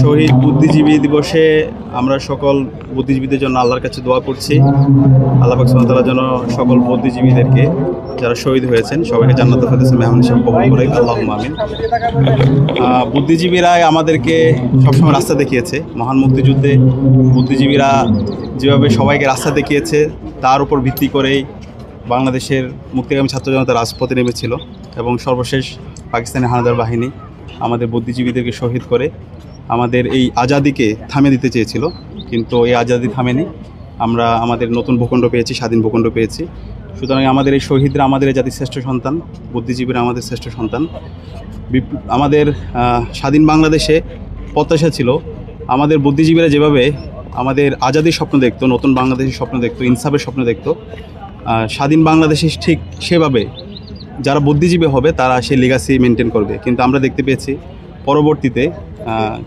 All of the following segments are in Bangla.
শহীদ বুদ্ধিজীবী দিবসে আমরা সকল বুদ্ধিজীবীদের জন্য আল্লাহর কাছে দোয়া করছি। আল্লাহ পাক সুবহানাহু ওয়া তাআলা যেন সকল বুদ্ধিজীবীদেরকে যারা শহীদ হয়েছেন সবাইকে জান্নাতুল ফেরদৌসে মেহমান হিসেবে কবুল করে। আল্লাহুম্মা আমিন। বুদ্ধিজীবীরাই আমাদেরকে সবসময় রাস্তা দেখিয়েছে। মহান মুক্তিযুদ্ধে বুদ্ধিজীবীরা যেভাবে সবাইকে রাস্তা দেখিয়েছে তার উপর ভিত্তি করেই বাংলাদেশের মুক্তিকামী ছাত্র জনতা রাজপথে নেমেছিল এবং সর্বশেষ পাকিস্তানি হানাদার বাহিনী আমাদের বুদ্ধিজীবীদেরকে শহীদ করে আমাদের এই আজাদিকে থামিয়ে দিতে চেয়েছিল, কিন্তু এই আজাদি থামেনি। আমরা আমাদের নতুন ভূখণ্ড পেয়েছি, স্বাধীন ভূখণ্ড পেয়েছি। সুতরাং আমাদের এই শহীদরা আমাদের এই জাতির শ্রেষ্ঠ সন্তান, বুদ্ধিজীবীরা আমাদের শ্রেষ্ঠ সন্তান। আমাদের স্বাধীন বাংলাদেশে প্রত্যাশা ছিল আমাদের বুদ্ধিজীবীরা যেভাবে আমাদের আজাদির স্বপ্ন দেখতো, নতুন বাংলাদেশের স্বপ্ন দেখতো, ইনসাফের স্বপ্ন দেখতো, স্বাধীন বাংলাদেশে ঠিক সেভাবে যারা বুদ্ধিজীবী হবে তারা সেই লিগাসি মেনটেন করবে। কিন্তু আমরা দেখতে পেয়েছি পরবর্তীতে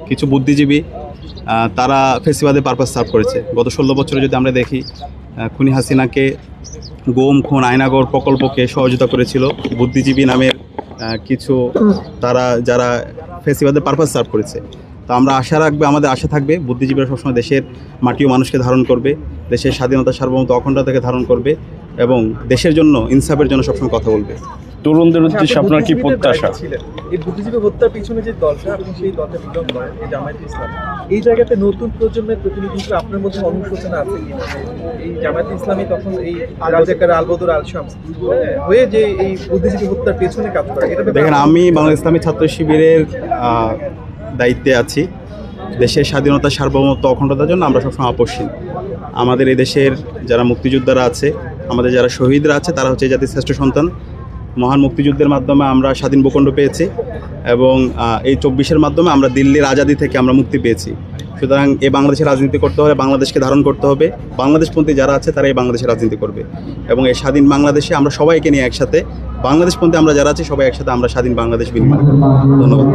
কিছু বুদ্ধিজীবী তারা ফেসিবাদের পারপাস সার্ভ করেছে। গত 16 বছরে যদি আমরা দেখি, খুনি হাসিনাকে গুম, খুন, আয়নাগর প্রকল্পকে সহযোগিতা করেছিল বুদ্ধিজীবী নামের কিছু তারা, যারা ফেসিবাদের পারপাস সার্ভ করেছে। তো আমরা আশা রাখবে, আমাদের আশা থাকবে বুদ্ধিজীবীরা সবসময় দেশের মাটি ও মানুষকে ধারণ করবে, দেশের স্বাধীনতা, সার্বভৌমত্ব, অখণ্ডতাকে ধারণ করবে এবং দেশের জন্য, ইনসাফের জন্য সবসময় কথা বলবে। তরুণদের উদ্দেশ্যে আপনার কি প্রত্যাশা? এই বুদ্ধিজীবী হত্যার পিছনে যে দলটা, আপনি সেই দলটা বিলং করেন, এই জামায়াতে ইসলাম, এই জায়গাতে নতুন প্রজন্মের প্রতিনিধি হিসেবে আপনার মধ্যে অনুশোচনা আছে কি? এই জামায়াতে ইসলামী তখন এই রাজাকার আলবদর আল শামস হয়ে যে এই বুদ্ধিজীবী হত্যার পেছনে কাজ করে, এটা দেখেন, আমি বাংলাদেশ ইসলামী ছাত্র শিবিরের দায়িত্বে আছি। দেশের স্বাধীনতা, সার্বভৌমত্ব, অখণ্ডতার জন্য আমরা সবসময় আপসহীন। আমাদের এই দেশের যারা মুক্তিযোদ্ধারা আছে, আমাদের যারা শহীদরা আছে, তারা হচ্ছে জাতির শ্রেষ্ঠ সন্তান। মহান মুক্তিযুদ্ধের মাধ্যমে আমরা স্বাধীন ভূখণ্ড পেয়েছি এবং এই 24-এর মাধ্যমে আমরা দিল্লির আজাদি থেকে আমরা মুক্তি পেয়েছি। সুতরাং এই বাংলাদেশের রাজনীতি করতে হলে বাংলাদেশকে ধারণ করতে হবে। বাংলাদেশপন্থী যারা আছে তারা এই বাংলাদেশের রাজনীতি করবে এবং এই স্বাধীন বাংলাদেশে আমরা সবাইকে নিয়ে একসাথে, বাংলাদেশপন্থী আমরা যারা আছি সবাই একসাথে আমরা স্বাধীন বাংলাদেশ বিনির্মাণ করব। ধন্যবাদ।